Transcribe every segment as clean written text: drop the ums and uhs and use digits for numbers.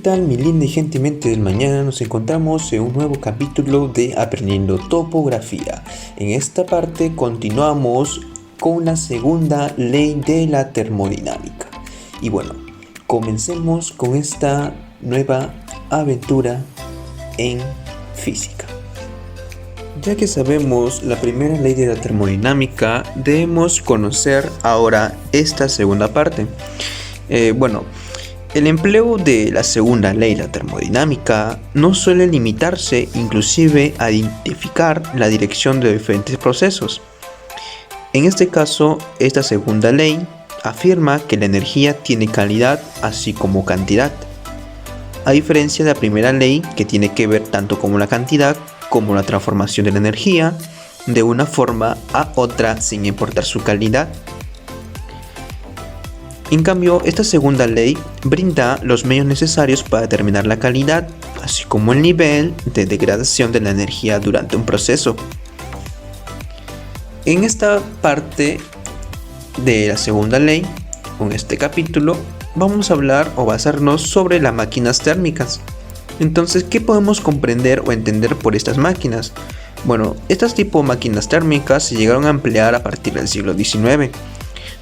tal, mi linda y gente mente del mañana? Nos encontramos en un nuevo capítulo de Aprendiendo Topografía. En esta parte continuamos con la segunda ley de la termodinámica. Y bueno, comencemos con esta nueva aventura en física. Ya que sabemos la primera ley de la termodinámica, debemos conocer ahora esta segunda parte. El empleo de la segunda ley de la termodinámica no suele limitarse inclusive a identificar la dirección de diferentes procesos. En este caso, esta segunda ley afirma que la energía tiene calidad así como cantidad, a diferencia de la primera ley que tiene que ver tanto con la cantidad como la transformación de la energía de una forma a otra sin importar su calidad. En cambio, esta segunda ley brinda los medios necesarios para determinar la calidad, así como el nivel de degradación de la energía durante un proceso. En esta parte de la segunda ley, con este capítulo, vamos a hablar o basarnos sobre las máquinas térmicas. Entonces, ¿qué podemos comprender o entender por estas máquinas? Bueno, estas tipo de máquinas térmicas se llegaron a emplear a partir del siglo XIX.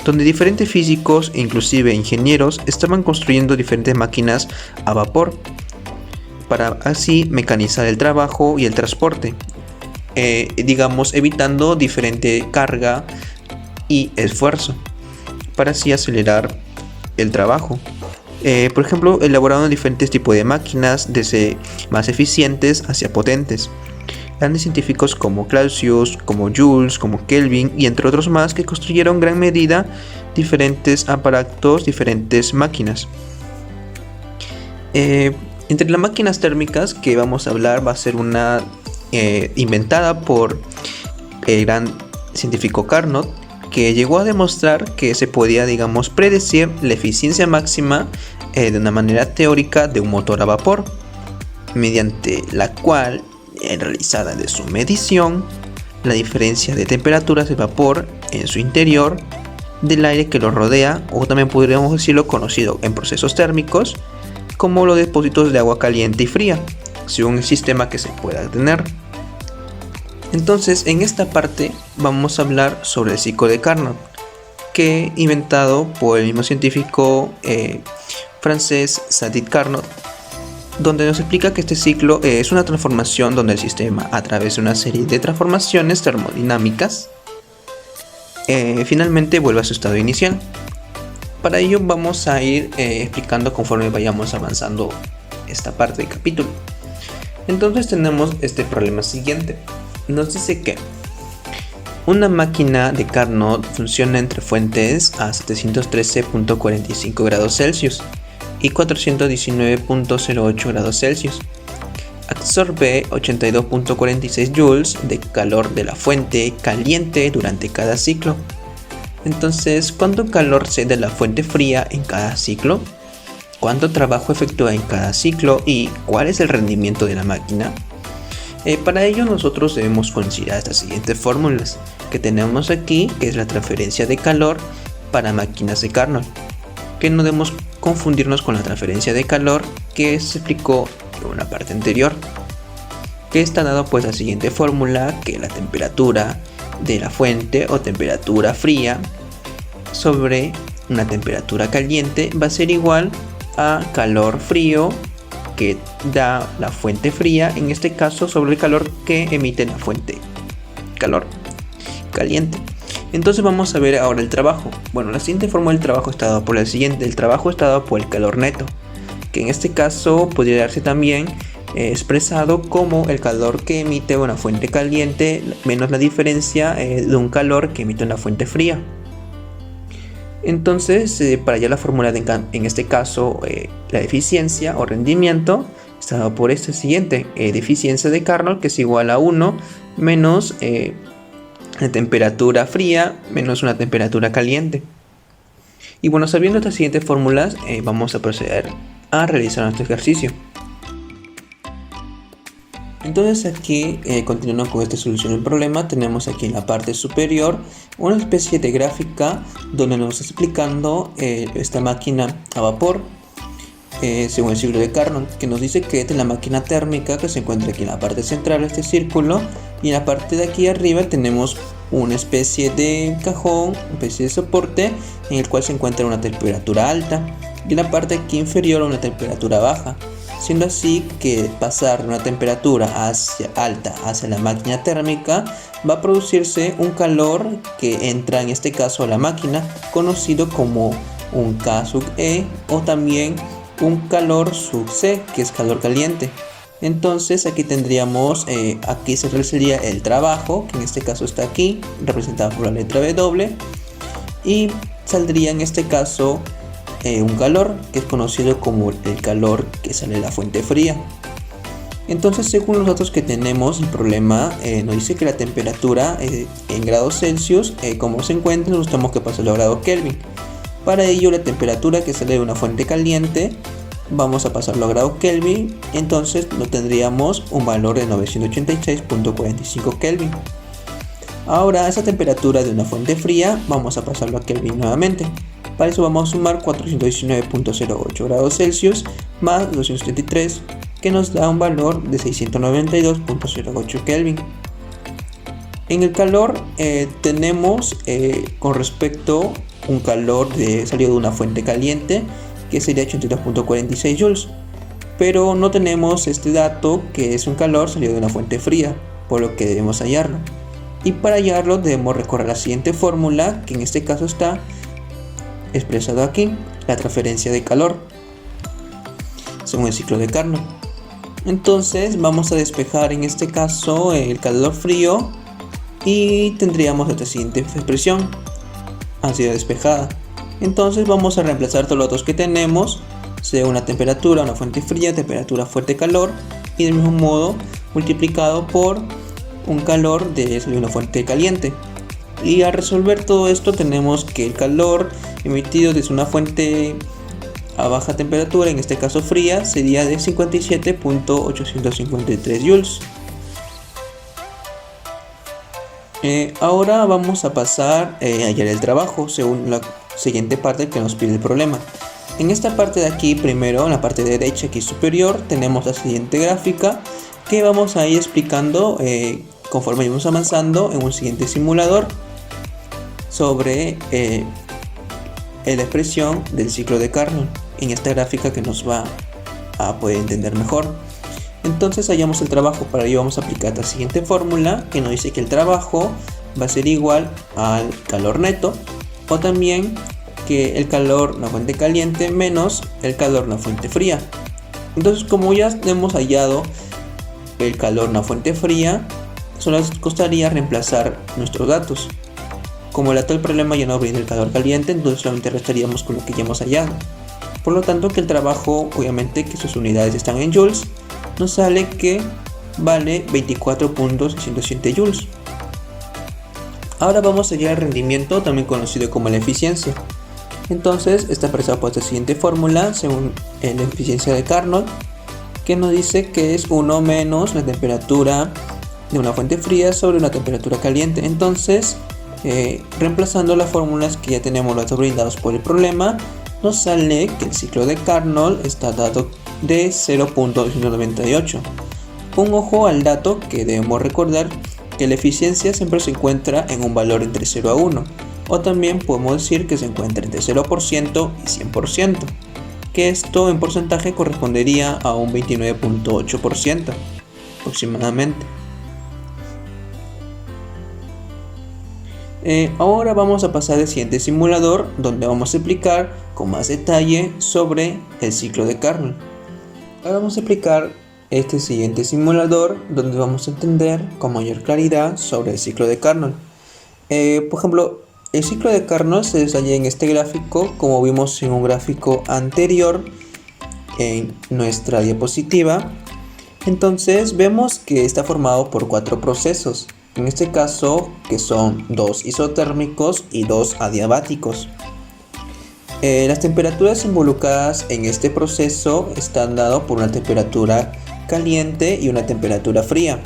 Donde diferentes físicos e inclusive ingenieros estaban construyendo diferentes máquinas a vapor para así mecanizar el trabajo y el transporte, evitando diferente carga y esfuerzo para así acelerar el trabajo. Por ejemplo, elaboraron diferentes tipos de máquinas desde más eficientes hacia potentes. Grandes científicos como Clausius, como Joule, como Kelvin y entre otros más que construyeron en gran medida diferentes aparatos, diferentes máquinas. Entre las máquinas térmicas que vamos a hablar va a ser una inventada por el gran científico Carnot, que llegó a demostrar que se podía, predecir la eficiencia máxima de una manera teórica de un motor a vapor, mediante la cual realizada de su medición, la diferencia de temperaturas de vapor en su interior del aire que lo rodea, o también podríamos decirlo conocido en procesos térmicos como los depósitos de agua caliente y fría, según el sistema que se pueda tener. Entonces, en esta parte vamos a hablar sobre el ciclo de Carnot, que inventado por el mismo científico francés Sadi Carnot, donde nos explica que este ciclo es una transformación donde el sistema, a través de una serie de transformaciones termodinámicas, finalmente vuelve a su estado inicial. Para ello vamos a ir explicando conforme vayamos avanzando esta parte del capítulo. Entonces tenemos este problema siguiente. Nos dice que una máquina de Carnot funciona entre fuentes a 713.45 grados Celsius y 419.08 grados Celsius. Absorbe 82.46 joules de calor de la fuente caliente durante cada ciclo. Entonces, ¿cuánto calor se da de la fuente fría en cada ciclo? ¿Cuánto trabajo efectúa en cada ciclo? ¿Y cuál es el rendimiento de la máquina? Para ello nosotros debemos considerar estas siguientes fórmulas que tenemos aquí, que es la transferencia de calor para máquinas de Carnot, que no debemos confundirnos con la transferencia de calor que se explicó en una parte anterior, que está dado pues la siguiente fórmula, que la temperatura de la fuente o temperatura fría sobre una temperatura caliente va a ser igual a calor frío que da la fuente fría, en este caso sobre el calor que emite la fuente calor caliente. Entonces vamos a ver ahora el trabajo. Bueno, la siguiente fórmula del trabajo está dado por la siguiente. El trabajo está dado por el calor neto, que en este caso podría darse también expresado como el calor que emite una fuente caliente menos la diferencia de un calor que emite una fuente fría. Entonces, para hallar la fórmula en este caso, la eficiencia o rendimiento está dado por este siguiente. De eficiencia de Carnot, que es igual a 1 menos la temperatura fría menos una temperatura caliente. Y bueno, sabiendo estas siguientes fórmulas, vamos a proceder a realizar nuestro ejercicio. Entonces aquí, continuando con esta solución del problema, tenemos aquí en la parte superior una especie de gráfica donde nos está explicando esta máquina a vapor. según el ciclo de Carnot, que nos dice que esta es la máquina térmica que se encuentra aquí en la parte central de este círculo, y en la parte de aquí arriba tenemos una especie de cajón, una especie de soporte en el cual se encuentra una temperatura alta, y en la parte aquí inferior una temperatura baja, siendo así que pasar de una temperatura alta hacia la máquina térmica va a producirse un calor que entra en este caso a la máquina, conocido como un K sub E o también un calor sub C, que es calor caliente. Entonces aquí tendríamos, aquí se realizaría el trabajo, que en este caso está aquí, representado por la letra W, y saldría en este caso un calor, que es conocido como el calor que sale de la fuente fría. Entonces, según los datos que tenemos, el problema nos dice que la temperatura en grados Celsius, como se encuentra, nos tenemos que pasarlo a grados Kelvin. Para ello, la temperatura que sale de una fuente caliente vamos a pasarlo a grados Kelvin, entonces no tendríamos un valor de 986.45 Kelvin. Ahora, esa temperatura de una fuente fría vamos a pasarlo a Kelvin nuevamente. Para eso vamos a sumar 419.08 grados Celsius más 273, que nos da un valor de 692.08 Kelvin. En el calor tenemos con respecto un calor salido de una fuente caliente, que sería 82.46 joules, pero no tenemos este dato que es un calor salido de una fuente fría, por lo que debemos hallarlo. Y para hallarlo debemos recorrer la siguiente fórmula, que en este caso está expresado aquí, la transferencia de calor según el ciclo de Carnot. Entonces vamos a despejar en este caso el calor frío y tendríamos esta siguiente expresión: ha sido despejada. Entonces vamos a reemplazar todos los datos que tenemos según la temperatura, una fuente fría, temperatura, fuerte, calor, y del mismo modo multiplicado por un calor de una fuente caliente. Y al resolver todo esto tenemos que el calor emitido desde una fuente a baja temperatura, en este caso fría, sería de 57.853 joules. Ahora vamos a pasar a hallar el trabajo según la siguiente parte que nos pide el problema. En esta parte de aquí, primero en la parte derecha aquí superior, tenemos la siguiente gráfica que vamos a ir explicando conforme vamos avanzando en un siguiente simulador sobre la expresión del ciclo de Carnot, en esta gráfica que nos va a poder entender mejor. Entonces hallamos el trabajo. Para ello vamos a aplicar la siguiente fórmula, que nos dice que el trabajo va a ser igual al calor neto, o también que el calor en una fuente caliente menos el calor en una fuente fría. Entonces, como ya hemos hallado el calor en una fuente fría, solo nos costaría reemplazar nuestros datos. Como el dato del problema ya no brinda el calor caliente, entonces solamente restaríamos con lo que ya hemos hallado. Por lo tanto, que el trabajo, obviamente que sus unidades están en joules, nos sale que vale 24.607 joules. Ahora vamos a hallar el rendimiento, también conocido como la eficiencia. Entonces está expresado por esta siguiente fórmula según la eficiencia de Carnot, que nos dice que es 1 menos la temperatura de una fuente fría sobre una temperatura caliente. Entonces, reemplazando las fórmulas que ya tenemos los datos brindados por el problema, nos sale que el ciclo de Carnot está dado de 0.298. Un ojo al dato que debemos recordar, que la eficiencia siempre se encuentra en un valor entre 0 a 1, o también podemos decir que se encuentra entre 0% y 100%, que esto en porcentaje correspondería a un 29.8% aproximadamente. Ahora vamos a pasar al siguiente simulador, donde vamos a explicar con más detalle sobre el ciclo de Carnot. Ahora vamos a explicar este siguiente simulador, donde vamos a entender con mayor claridad sobre el ciclo de Carnot. Por ejemplo, el ciclo de Carnot se detalla en este gráfico, como vimos en un gráfico anterior en nuestra diapositiva. Entonces vemos que está formado por 4 procesos, en este caso que son 2 isotérmicos y 2 adiabáticos. Las temperaturas involucradas en este proceso están dadas por una temperatura caliente y una temperatura fría,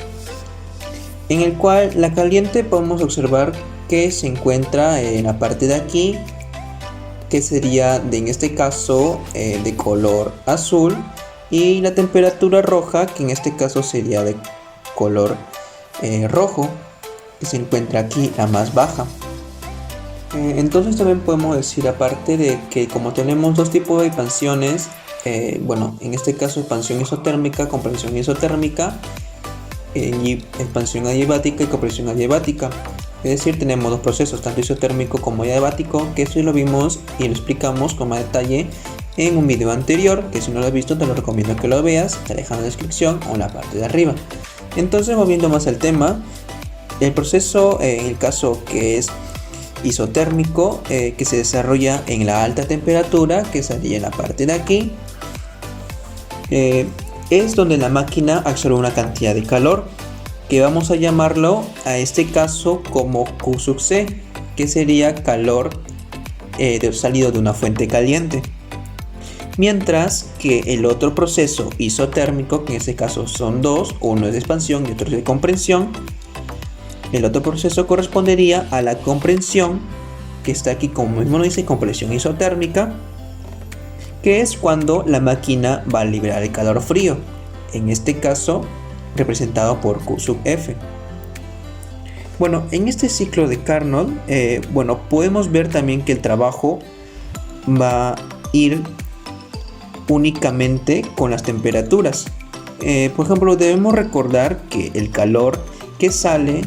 en el cual la caliente podemos observar que se encuentra en la parte de aquí que sería en este caso de color azul, y la temperatura roja, que en este caso sería de color rojo, que se encuentra aquí la más baja. Entonces también podemos decir, aparte de que como tenemos dos tipos de expansiones, bueno, en este caso expansión isotérmica, compresión isotérmica, expansión adiabática y compresión adiabática. Es decir, tenemos dos procesos, tanto isotérmico como adiabático, que eso lo vimos y lo explicamos con más detalle en un video anterior, que si no lo has visto te lo recomiendo que lo veas, te dejo en la descripción o en la parte de arriba. Entonces, volviendo más al tema, el proceso en el caso que es isotérmico, que se desarrolla en la alta temperatura, que sería en la parte de aquí, es donde la máquina absorbe una cantidad de calor, que vamos a llamarlo a este caso como Q sub C, que sería calor salido de una fuente caliente. Mientras que el otro proceso isotérmico, que en este caso son dos, uno es de expansión y otro es de compresión, el otro proceso correspondería a la comprensión, que está aquí como mismo lo dice, compresión isotérmica, que es cuando la máquina va a liberar el calor frío, en este caso representado por Q sub F. Bueno, en este ciclo de Carnot, bueno, podemos ver también que el trabajo va a ir únicamente con las temperaturas. Por ejemplo, debemos recordar que el calor que sale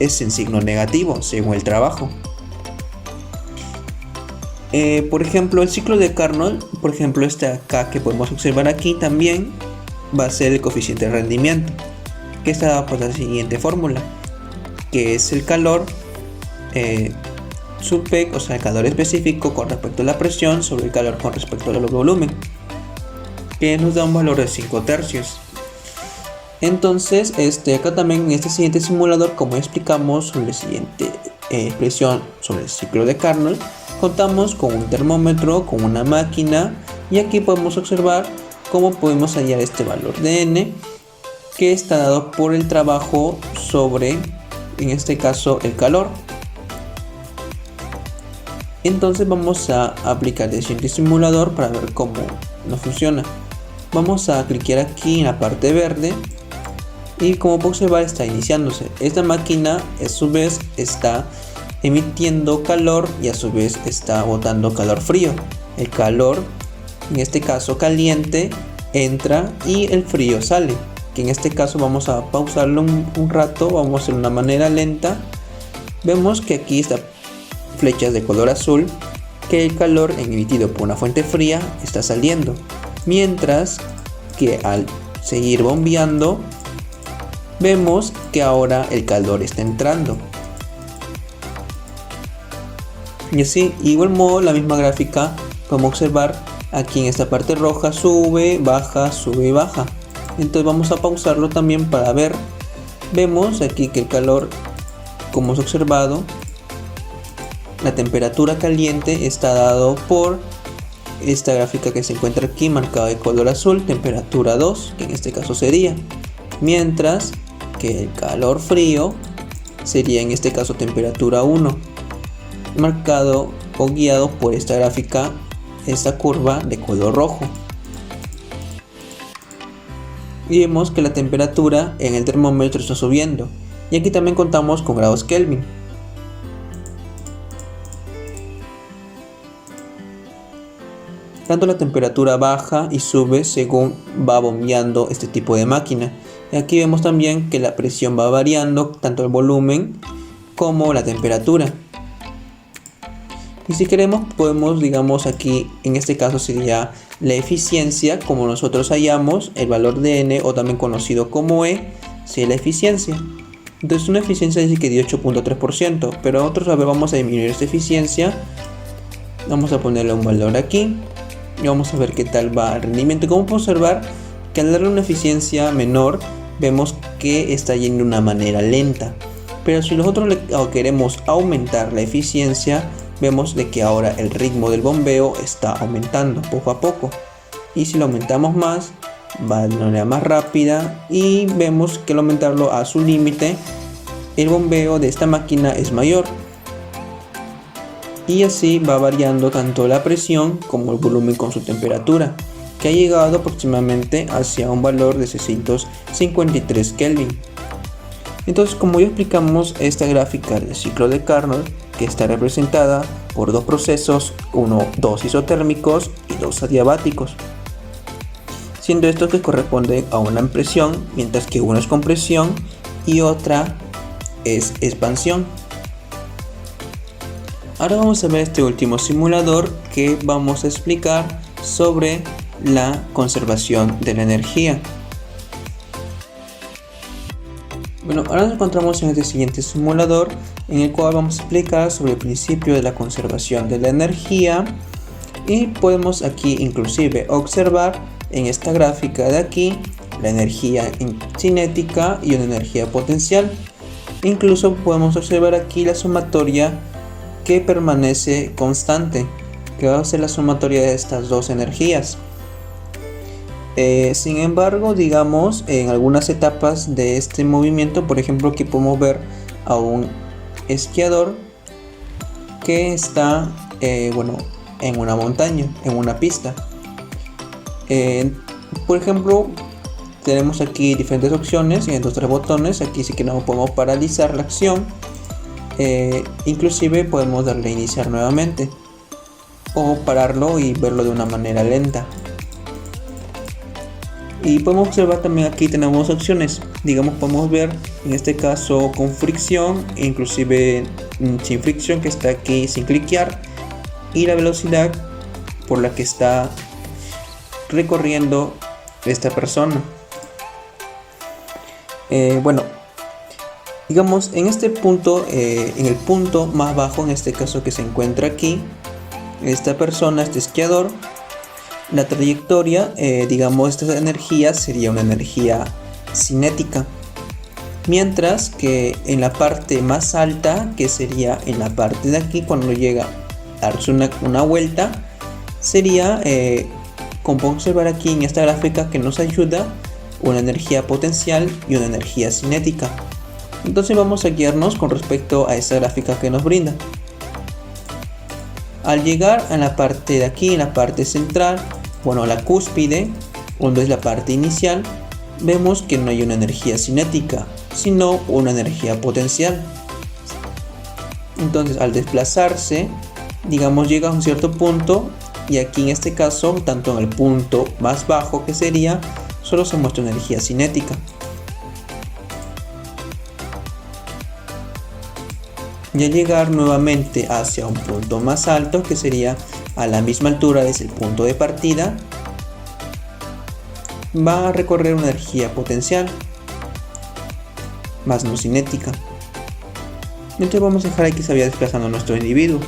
es en signo negativo según el trabajo. Por ejemplo, el ciclo de Carnot, por ejemplo este acá que podemos observar aquí, también va a ser el coeficiente de rendimiento, que está dado por la siguiente fórmula, que es el calor sub P, o sea el calor específico con respecto a la presión sobre el calor con respecto al volumen, que nos da un valor de 5 tercios. Entonces, acá también en este siguiente simulador, como explicamos sobre la siguiente expresión sobre el ciclo de Carnot, contamos con un termómetro, con una máquina, y aquí podemos observar cómo podemos hallar este valor de N, que está dado por el trabajo sobre, en este caso, el calor. Entonces vamos a aplicar el siguiente simulador para ver cómo nos funciona. Vamos a clicar aquí en la parte verde y como puedo observar está iniciándose. Esta máquina a su vez está emitiendo calor y a su vez está botando calor frío. El calor, en este caso caliente, entra y el frío sale, que en este caso vamos a pausarlo un rato, vamos a hacer de una manera lenta. Vemos que aquí está flechas de color azul, que el calor emitido por una fuente fría está saliendo, mientras que al seguir bombeando vemos que ahora el calor está entrando. Y así, igual modo, la misma gráfica podemos observar aquí en esta parte roja, sube, baja, sube y baja. Entonces vamos a pausarlo también para ver. Vemos aquí que el calor, como hemos observado, la temperatura caliente está dado por esta gráfica que se encuentra aquí marcada de color azul, temperatura 2, que en este caso sería, mientras que el calor frío sería en este caso temperatura 1, marcado o guiado por esta gráfica, esta curva de color rojo. Y vemos que la temperatura en el termómetro está subiendo, y aquí también contamos con grados Kelvin. Tanto la temperatura baja y sube según va bombeando este tipo de máquina. Y aquí vemos también que la presión va variando, tanto el volumen como la temperatura. Y si queremos podemos, digamos aquí, en este caso sería la eficiencia, como nosotros hallamos el valor de N, o también conocido como E, sería la eficiencia. Entonces una eficiencia dice que de 8.3%, pero nosotros a ver, vamos a disminuir esta eficiencia. Vamos a ponerle un valor aquí y vamos a ver qué tal va el rendimiento. Como podemos observar que al darle una eficiencia menor vemos que está yendo de una manera lenta, pero si nosotros queremos aumentar la eficiencia, vemos de que ahora el ritmo del bombeo está aumentando poco a poco, y si lo aumentamos más va de manera más rápida, y vemos que al aumentarlo a su límite el bombeo de esta máquina es mayor. y así va variando tanto la presión como el volumen con su temperatura, que ha llegado aproximadamente hacia un valor de 653 Kelvin. Entonces, como ya explicamos, esta gráfica del ciclo de Carnot, que está representada por dos procesos, dos isotérmicos y dos adiabáticos, siendo estos que corresponden a una presión, mientras que uno es compresión y otra es expansión. Ahora vamos a ver este último simulador que vamos a explicar sobre la conservación de la energía. Bueno, ahora nos encontramos en este siguiente simulador en el cual vamos a explicar sobre el principio de la conservación de la energía, y podemos aquí inclusive observar en esta gráfica de aquí la energía cinética y una energía potencial. Incluso podemos observar aquí la sumatoria que permanece constante, que va a ser la sumatoria de estas dos energías. Sin embargo, digamos, en algunas etapas de este movimiento, por ejemplo, aquí podemos ver a un esquiador que está en una montaña, en una pista. Por ejemplo, tenemos aquí diferentes opciones y en estos tres botones. Aquí sí que no podemos paralizar la acción, inclusive podemos darle a iniciar nuevamente o pararlo y verlo de una manera lenta. Y podemos observar también aquí tenemos opciones, digamos, podemos ver en este caso con fricción, inclusive sin fricción, que está aquí sin cliquear, y la velocidad por la que está recorriendo esta persona. Digamos, en este punto, en el punto más bajo, en este caso que se encuentra aquí, esta persona, este esquiador, la trayectoria, digamos, esta energía sería una energía cinética, mientras que en la parte más alta, que sería en la parte de aquí, cuando llega a darse una vuelta, sería, como podemos observar aquí en esta gráfica que nos ayuda, una energía potencial y una energía cinética. Entonces vamos a guiarnos con respecto a esta gráfica que nos brinda. Al llegar a la parte de aquí, en la parte central, la cúspide, donde es la parte inicial, vemos que no hay una energía cinética, sino una energía potencial. Entonces, al desplazarse, digamos, llega a un cierto punto, y aquí en este caso, tanto en el punto más bajo, que sería, solo se muestra energía cinética. Y al llegar nuevamente hacia un punto más alto, que sería a la misma altura, es el punto de partida, va a recorrer una energía potencial, más no cinética. Entonces vamos a dejar aquí que se vaya desplazando nuestro individuo.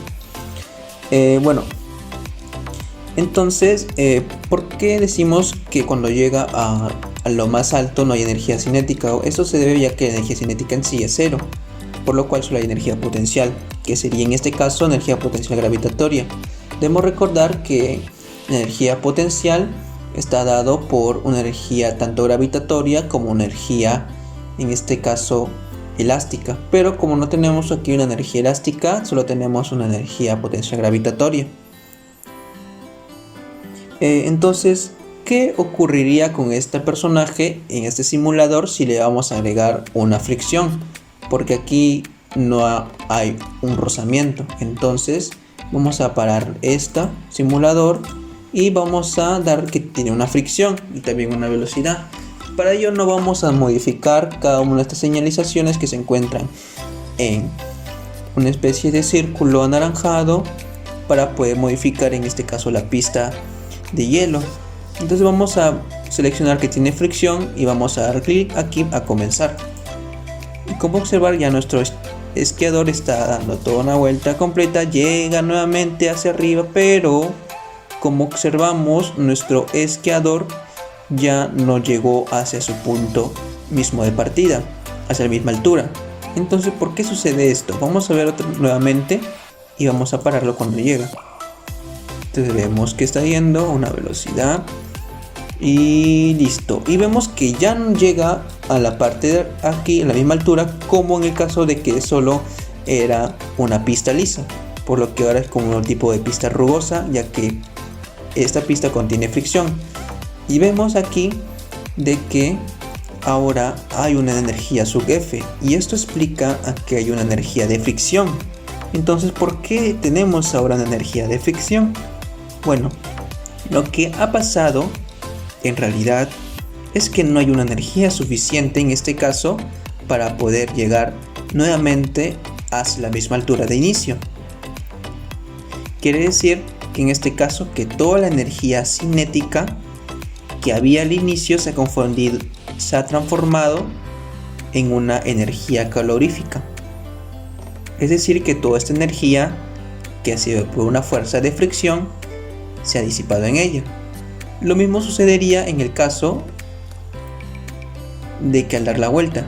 Entonces, ¿por qué decimos que cuando llega a lo más alto no hay energía cinética? Eso se debe ya que la energía cinética en sí es cero, por lo cual solo hay energía potencial, que sería en este caso energía potencial gravitatoria. Debemos recordar que la energía potencial está dado por una energía tanto gravitatoria como una energía, en este caso, elástica. Pero como no tenemos aquí una energía elástica, solo tenemos una energía potencial gravitatoria. Entonces, ¿qué ocurriría con este personaje en este simulador si le vamos a agregar una fricción? Porque aquí no hay un rozamiento. Entonces vamos a parar este simulador y vamos a dar que tiene una fricción y también una velocidad. Para ello no vamos a modificar cada una de estas señalizaciones que se encuentran en una especie de círculo anaranjado para poder modificar en este caso la pista de hielo. Entonces vamos a seleccionar que tiene fricción y vamos a dar clic aquí a comenzar. Y como observar, ya nuestro esquiador está dando toda una vuelta completa, llega nuevamente hacia arriba, pero como observamos, nuestro esquiador ya no llegó hacia su punto mismo de partida, hacia la misma altura. Entonces, ¿por qué sucede esto? Vamos a ver nuevamente y vamos a pararlo cuando llega. Entonces vemos que está yendo a una velocidad y listo. Y vemos que ya no llega a la parte de aquí, a la misma altura, como en el caso de que solo era una pista lisa. por lo que ahora es como un tipo de pista rugosa, ya que esta pista contiene fricción. Y vemos aquí de que ahora hay una energía sub F, y esto explica a que hay una energía de fricción. Entonces, ¿por qué tenemos ahora una energía de fricción? Bueno, lo que ha pasado en realidad es que no hay una energía suficiente en este caso para poder llegar nuevamente hacia la misma altura de inicio. Quiere decir que en este caso que toda la energía cinética que había al inicio se ha transformado en una energía calorífica. Es decir, que toda esta energía que ha sido por una fuerza de fricción se ha disipado en ella. Lo mismo sucedería en el caso de que al dar la vuelta.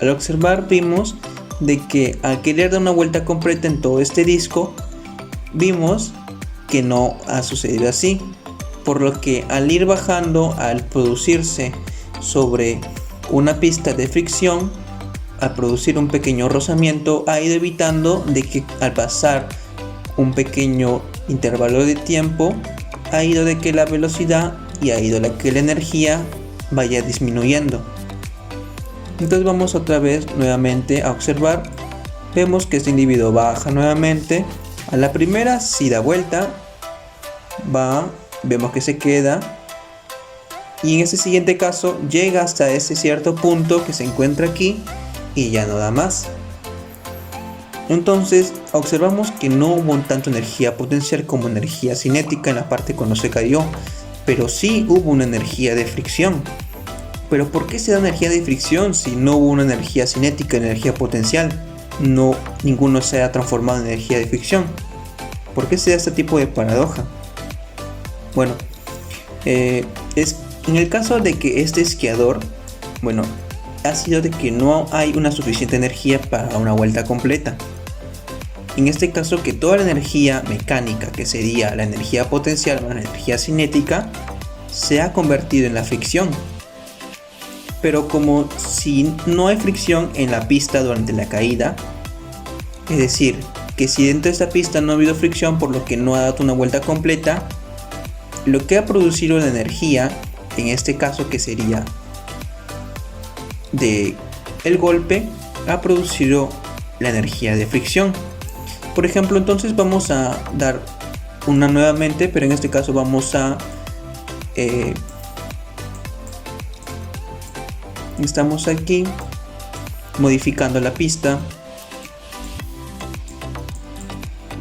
Al observar vimos de que al querer dar una vuelta completa en todo este disco, vimos que no ha sucedido así, por lo que al ir bajando, al producirse sobre una pista de fricción, al producir un pequeño rozamiento, ha ido evitando de que al pasar un pequeño intervalo de tiempo, ha ido de que la velocidad y ha ido de que la energía vaya disminuyendo. Entonces vamos otra vez nuevamente a observar. Vemos que este individuo baja nuevamente. A la primera si da vuelta, vemos que se queda, y en este siguiente caso llega hasta ese cierto punto que se encuentra aquí y ya no da más. Entonces observamos que no hubo tanto energía potencial como energía cinética en la parte cuando se cayó, pero sí hubo una energía de fricción. Pero ¿por qué se da energía de fricción si no hubo una energía cinética, energía potencial? Ninguno se ha transformado en energía de fricción. ¿Por qué se da este tipo de paradoja? Bueno, es en el caso de que este esquiador, ha sido de que no hay una suficiente energía para una vuelta completa. En este caso, que toda la energía mecánica, que sería la energía potencial más la energía cinética, se ha convertido en la fricción. Pero como si no hay fricción en la pista durante la caída, es decir, que si dentro de esta pista no ha habido fricción, por lo que no ha dado una vuelta completa, lo que ha producido la energía, en este caso que sería de el golpe, ha producido la energía de fricción. Por ejemplo, entonces vamos a dar una nuevamente, pero en este caso vamos a estamos aquí modificando la pista,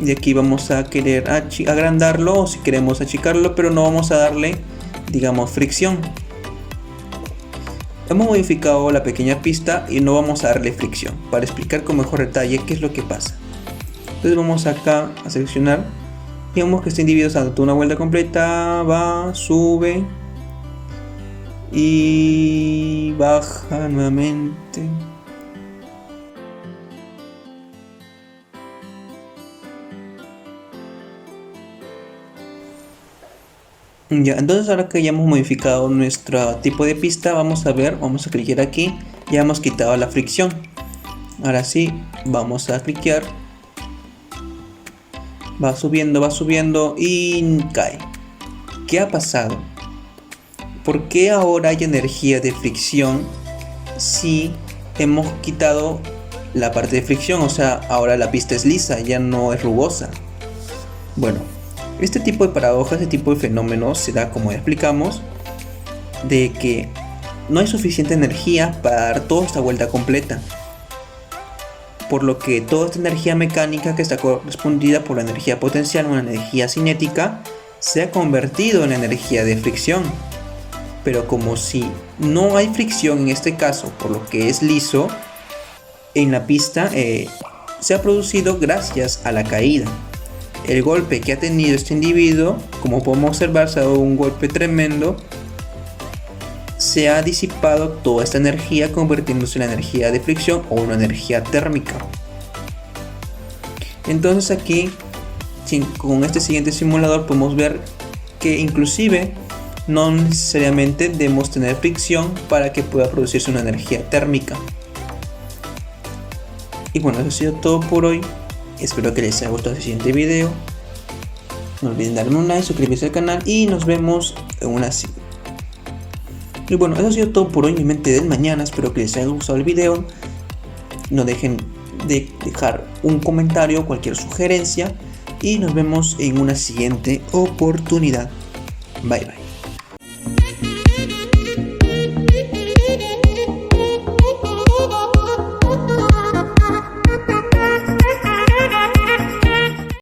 y aquí vamos a querer agrandarlo, o si queremos achicarlo, pero no vamos a darle, digamos, fricción. Hemos modificado la pequeña pista y no vamos a darle fricción, para explicar con mejor detalle qué es lo que pasa. Entonces vamos acá a seleccionar, digamos que este individuo se ha dado una vuelta completa, va, sube y baja nuevamente. Ya, entonces ahora que ya hemos modificado nuestro tipo de pista, vamos a cliquear aquí, ya hemos quitado la fricción. Ahora sí, vamos a cliquear, va subiendo y cae. ¿Qué ha pasado? ¿Por qué ahora hay energía de fricción si hemos quitado la parte de fricción? O sea, ahora la pista es lisa, ya no es rugosa. Bueno, este tipo de paradojas, este tipo de fenómenos se da, como explicamos, de que no hay suficiente energía para dar toda esta vuelta completa, por lo que toda esta energía mecánica que está correspondida por la energía potencial o la energía cinética se ha convertido en energía de fricción. Pero como si no hay fricción en este caso, por lo que es liso, en la pista se ha producido gracias a la caída. El golpe que ha tenido este individuo, como podemos observar, se ha dado un golpe tremendo, se ha disipado toda esta energía, convirtiéndose en la energía de fricción o una energía térmica. Entonces aquí, con este siguiente simulador, podemos ver que inclusive no necesariamente debemos tener fricción para que pueda producirse una energía térmica. Y bueno, eso ha sido todo por hoy. Espero que les haya gustado el siguiente video. No olviden darme un like, suscribirse al canal y nos vemos en una siguiente. Y bueno, eso ha sido todo por hoy, mi mente del mañana. Espero que les haya gustado el video. No dejen de dejar un comentario, cualquier sugerencia. Y nos vemos en una siguiente oportunidad. Bye bye.